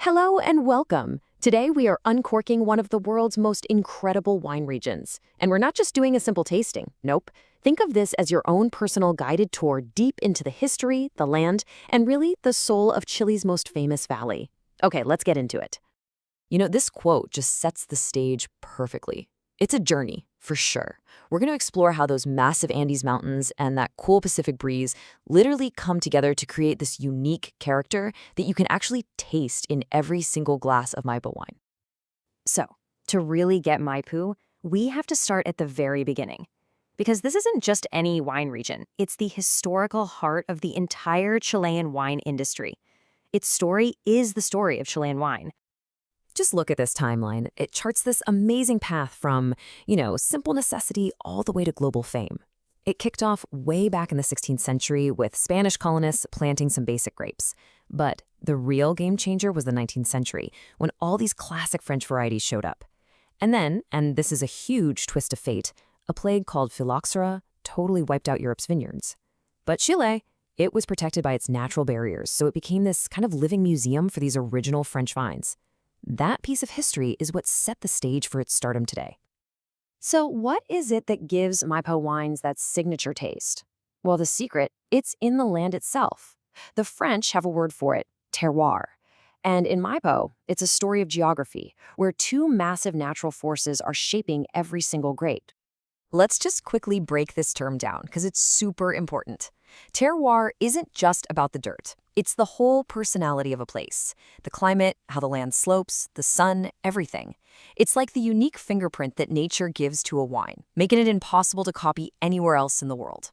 Hello and welcome. Today we are uncorking one of the world's most incredible wine regions. And we're not just doing a simple tasting. Nope. Think of this as your own personal guided tour deep into the history, the land, and really the soul of Chile's most famous valley. Okay, let's get into it. This quote just sets the stage perfectly. It's a journey, for sure. We're going to explore how those massive Andes Mountains and that cool Pacific breeze literally come together to create this unique character that you can actually taste in every single glass of Maipo wine. So, to really get Maipo, we have to start at the very beginning. Because this isn't just any wine region, it's the historical heart of the entire Chilean wine industry. Its story is the story of Chilean wine. Just look at this timeline. It charts this amazing path from, simple necessity all the way to global fame. It kicked off way back in the 16th century with Spanish colonists planting some basic grapes. But the real game changer was the 19th century, when all these classic French varieties showed up. And then, and this is a huge twist of fate, a plague called phylloxera totally wiped out Europe's vineyards. But Chile, it was protected by its natural barriers, so it became this kind of living museum for these original French vines. That piece of history is what set the stage for its stardom today. So what is it that gives Maipo wines that signature taste? Well, the secret, it's in the land itself. The French have a word for it, terroir. And in Maipo, it's a story of geography, where two massive natural forces are shaping every single grape. Let's just quickly break this term down, because it's super important. Terroir isn't just about the dirt. It's the whole personality of a place. The climate, how the land slopes, the sun, everything. It's like the unique fingerprint that nature gives to a wine, making it impossible to copy anywhere else in the world.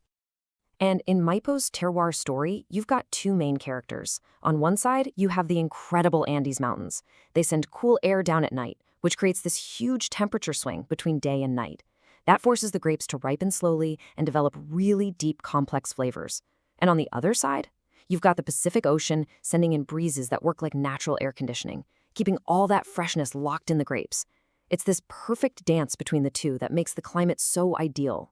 And in Maipo's terroir story, you've got two main characters. On one side, you have the incredible Andes Mountains. They send cool air down at night, which creates this huge temperature swing between day and night. That forces the grapes to ripen slowly and develop really deep, complex flavors. And on the other side, you've got the Pacific Ocean sending in breezes that work like natural air conditioning, keeping all that freshness locked in the grapes. It's this perfect dance between the two that makes the climate so ideal.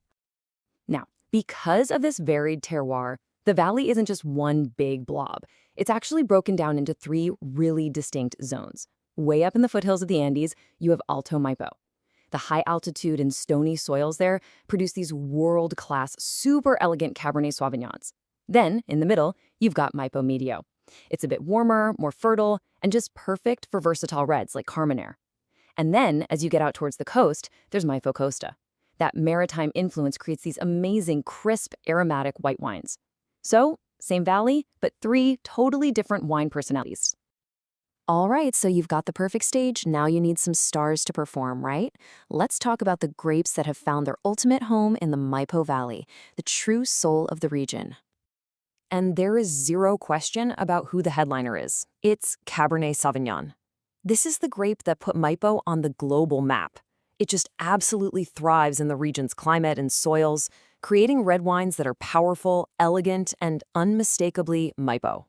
Now, because of this varied terroir, the valley isn't just one big blob. It's actually broken down into three really distinct zones. Way up in the foothills of the Andes, you have Alto Maipo. The high altitude and stony soils there produce these world-class, super elegant Cabernet Sauvignons. Then, in the middle, you've got Maipo Medio. It's a bit warmer, more fertile, and just perfect for versatile reds like Carmenere. And then, as you get out towards the coast, there's Maipo Costa. That maritime influence creates these amazing, crisp, aromatic white wines. So, same valley, but three totally different wine personalities. All right, so you've got the perfect stage. Now you need some stars to perform, right? Let's talk about the grapes that have found their ultimate home in the Maipo Valley, the true soul of the region. And there is zero question about who the headliner is. It's Cabernet Sauvignon. This is the grape that put Maipo on the global map. It just absolutely thrives in the region's climate and soils, creating red wines that are powerful, elegant, and unmistakably Maipo.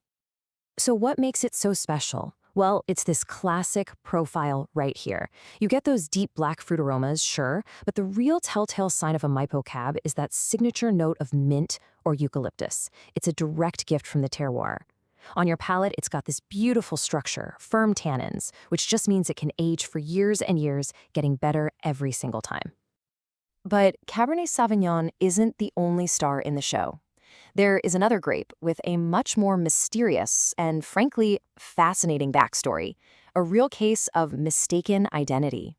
So what makes it so special? Well, it's this classic profile right here. You get those deep black fruit aromas, sure, but the real telltale sign of a Maipo cab is that signature note of mint or eucalyptus. It's a direct gift from the terroir. On your palate, it's got this beautiful structure, firm tannins, which just means it can age for years and years, getting better every single time. But Cabernet Sauvignon isn't the only star in the show. There is another grape with a much more mysterious and, frankly, fascinating backstory, a real case of mistaken identity.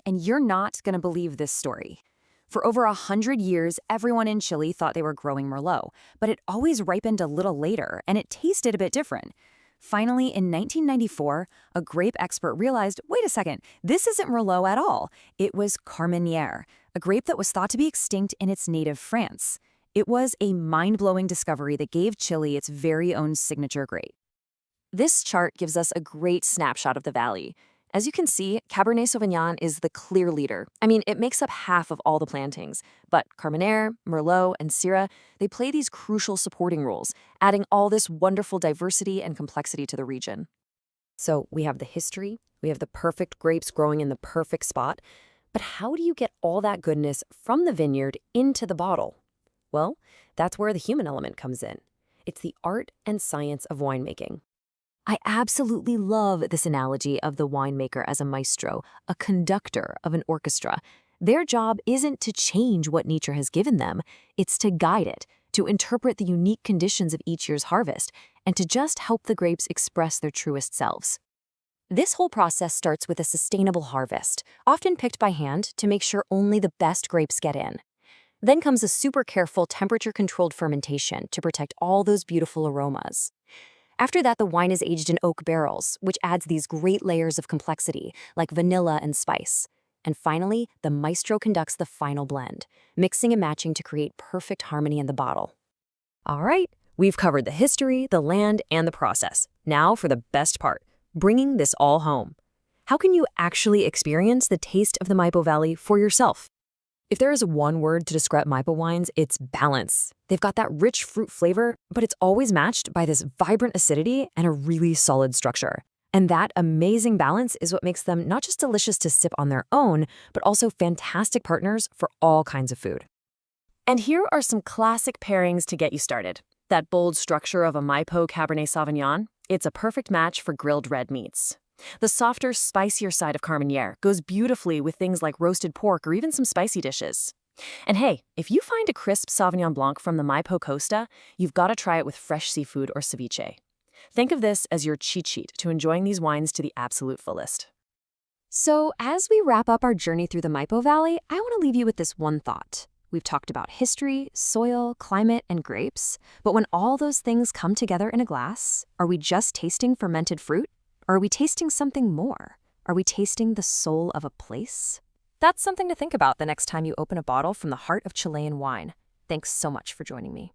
And you're not going to believe this story. For over 100 years, everyone in Chile thought they were growing Merlot, but it always ripened a little later, and it tasted a bit different. Finally, in 1994, a grape expert realized, wait a second, this isn't Merlot at all. It was Carmenere, a grape that was thought to be extinct in its native France. It was a mind-blowing discovery that gave Chile its very own signature grape. This chart gives us a great snapshot of the valley. As you can see, Cabernet Sauvignon is the clear leader. I mean, it makes up half of all the plantings. But Carmenere, Merlot, and Syrah, they play these crucial supporting roles, adding all this wonderful diversity and complexity to the region. So we have the history, we have the perfect grapes growing in the perfect spot, but how do you get all that goodness from the vineyard into the bottle? Well, that's where the human element comes in. It's the art and science of winemaking. I absolutely love this analogy of the winemaker as a maestro, a conductor of an orchestra. Their job isn't to change what nature has given them, it's to guide it, to interpret the unique conditions of each year's harvest, and to just help the grapes express their truest selves. This whole process starts with a sustainable harvest, often picked by hand to make sure only the best grapes get in. Then comes a super careful temperature-controlled fermentation to protect all those beautiful aromas. After that, the wine is aged in oak barrels, which adds these great layers of complexity, like vanilla and spice. And finally, the maestro conducts the final blend, mixing and matching to create perfect harmony in the bottle. All right, we've covered the history, the land, and the process. Now for the best part, bringing this all home. How can you actually experience the taste of the Maipo Valley for yourself? If there is one word to describe Maipo wines, it's balance. They've got that rich fruit flavor, but it's always matched by this vibrant acidity and a really solid structure. And that amazing balance is what makes them not just delicious to sip on their own, but also fantastic partners for all kinds of food. And here are some classic pairings to get you started. That bold structure of a Maipo Cabernet Sauvignon, it's a perfect match for grilled red meats. The softer, spicier side of Carmenere goes beautifully with things like roasted pork or even some spicy dishes. And hey, if you find a crisp Sauvignon Blanc from the Maipo Costa, you've got to try it with fresh seafood or ceviche. Think of this as your cheat sheet to enjoying these wines to the absolute fullest. So, as we wrap up our journey through the Maipo Valley, I want to leave you with this one thought. We've talked about history, soil, climate, and grapes, but when all those things come together in a glass, are we just tasting fermented fruit? Or are we tasting something more? Are we tasting the soul of a place? That's something to think about the next time you open a bottle from the heart of Chilean wine. Thanks so much for joining me.